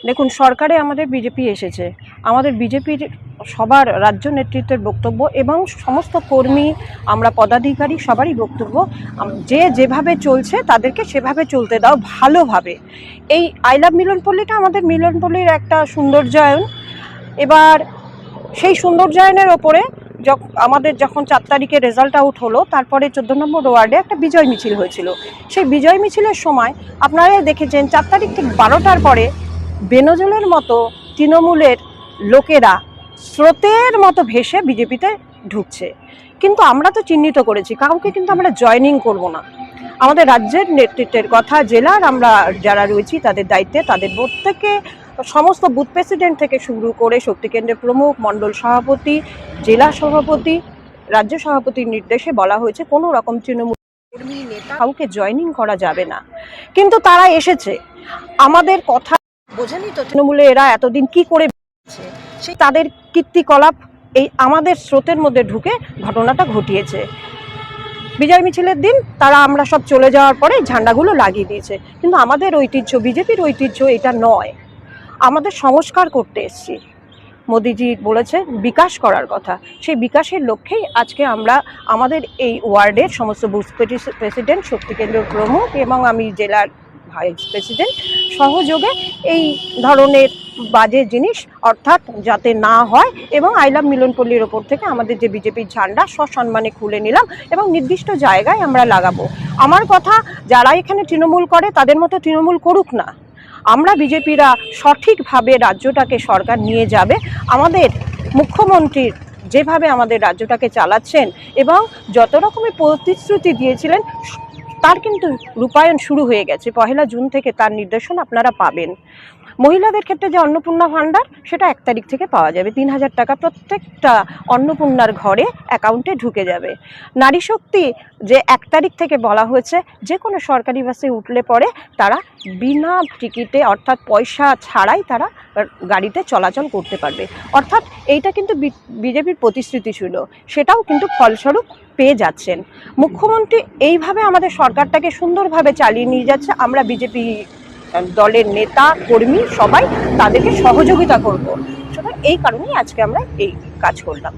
দেখুন, সরকারে আমাদের বিজেপি এসেছে, আমাদের বিজেপির সবার রাজ্য নেতৃত্বের বক্তব্য এবং সমস্ত কর্মী, আমরা পদাধিকারী সবারই বক্তব্য, যে যেভাবে চলছে তাদেরকে সেভাবে চলতে দাও ভালোভাবে। এই আই লাভ মিলনপল্লীটা আমাদের মিলনপল্লীর একটা সৌন্দর্যায়ন। এবার সেই সৌন্দর্যায়নের ওপরে আমাদের যখন 4 তারিখে রেজাল্ট আউট হলো, তারপরে 14 নম্বর ওয়ার্ডে একটা বিজয় মিছিল হয়েছিল। সেই বিজয় মিছিলের সময় আপনারা দেখেছেন 4 তারিখ ঠিক 12টার পরে বেনজলের মতো তৃণমূলের লোকেরা স্রোতের মতো ভেসে বিজেপিতে ঢুকছে। কিন্তু আমরা তো চিহ্নিত করেছি, কাউকে কিন্তু আমরা জয়েনিং করব না। আমাদের রাজ্যের নেতৃত্বের কথা, জেলার আমরা যারা রয়েছি তাদের দায়িত্বে, তাদের প্রত্যেকে সমস্ত বুথ প্রেসিডেন্ট থেকে শুরু করে শক্তিকেন্দ্রের প্রমুখ, মণ্ডল সভাপতি, জেলা সভাপতি, রাজ্য সভাপতির নির্দেশে বলা হয়েছে কোনো রকম তৃণমূল কর্মী নেতা কাউকে জয়েনিং করা যাবে না। কিন্তু তারা এসেছে, আমাদের কথা বোঝেনি তো তৃণমূলে এরা এতদিন কি করে সেই তাদের কীর্তিকলাপ এই আমাদের স্রোতের মধ্যে ঢুকে ঘটনাটা ঘটিয়েছে। বিজয় মিছিলের দিন তারা আমরা সব চলে যাওয়ার পরে ঝান্ডাগুলো লাগিয়ে দিয়েছে, কিন্তু আমাদের ঐতিহ্য, বিজেপির ঐতিহ্য এটা নয়। আমাদের সংস্কার করতে এসেছি। মোদিজি বলেছে বিকাশ করার কথা, সেই বিকাশের লক্ষ্যেই আজকে আমরা আমাদের এই ওয়ার্ডের সমস্ত বুথ প্রেসিডেন্ট, শক্তিকেন্দ্র প্রমুখ এবং আমি জেলার ভাইস প্রেসিডেন্ট সহযোগে এই ধরনের বাজে জিনিস অর্থাৎ যাতে না হয়, এবং আই লাভ মিলনপল্লীর ওপর থেকে আমাদের যে বিজেপির ঝান্ডা সসম্মানে খুলে নিলাম এবং নির্দিষ্ট জায়গায় আমরা লাগাবো। আমার কথা, যারা এখানে তৃণমূল করে তাদের মতো তৃণমূল করুক না। আমরা বিজেপিরা সঠিকভাবে রাজ্যটাকে সরকার নিয়ে যাবে। আমাদের মুখ্যমন্ত্রীর যেভাবে আমাদের রাজ্যটাকে চালাচ্ছেন এবং যত রকমের প্রতিশ্রুতি দিয়েছিলেন তার কিন্তু রূপায়ণ শুরু হয়ে গেছে। 1 জুন থেকে তার নির্দেশনা আপনারা পাবেন। মহিলাদের ক্ষেত্রে যে অন্নপূর্ণা ভাণ্ডার, সেটা 1 তারিখ থেকে পাওয়া যাবে। 3000 টাকা প্রত্যেকটা অন্নপূর্ণার ঘরে অ্যাকাউন্টে ঢুকে যাবে। নারী শক্তি যে 1 তারিখ থেকে বলা হয়েছে, যে কোনো সরকারি বাসে উঠলে পরে তারা বিনা টিকিটে অর্থাৎ পয়সা ছাড়াই তারা গাড়িতে চলাচল করতে পারবে। অর্থাৎ এইটা কিন্তু বিজেপির প্রতিশ্রুতি ছিল, সেটাও কিন্তু ফলস্বরূপ পেয়ে যাচ্ছেন। মুখ্যমন্ত্রী এইভাবে আমাদের সরকারটাকে সুন্দরভাবে চালিয়ে নিয়ে যাচ্ছে। আমরা বিজেপি দলের নেতা কর্মী সবাই তাদেরকে সহযোগিতা করব। সুতরাং এই কারণেই আজকে আমরা এই কাজ করলাম।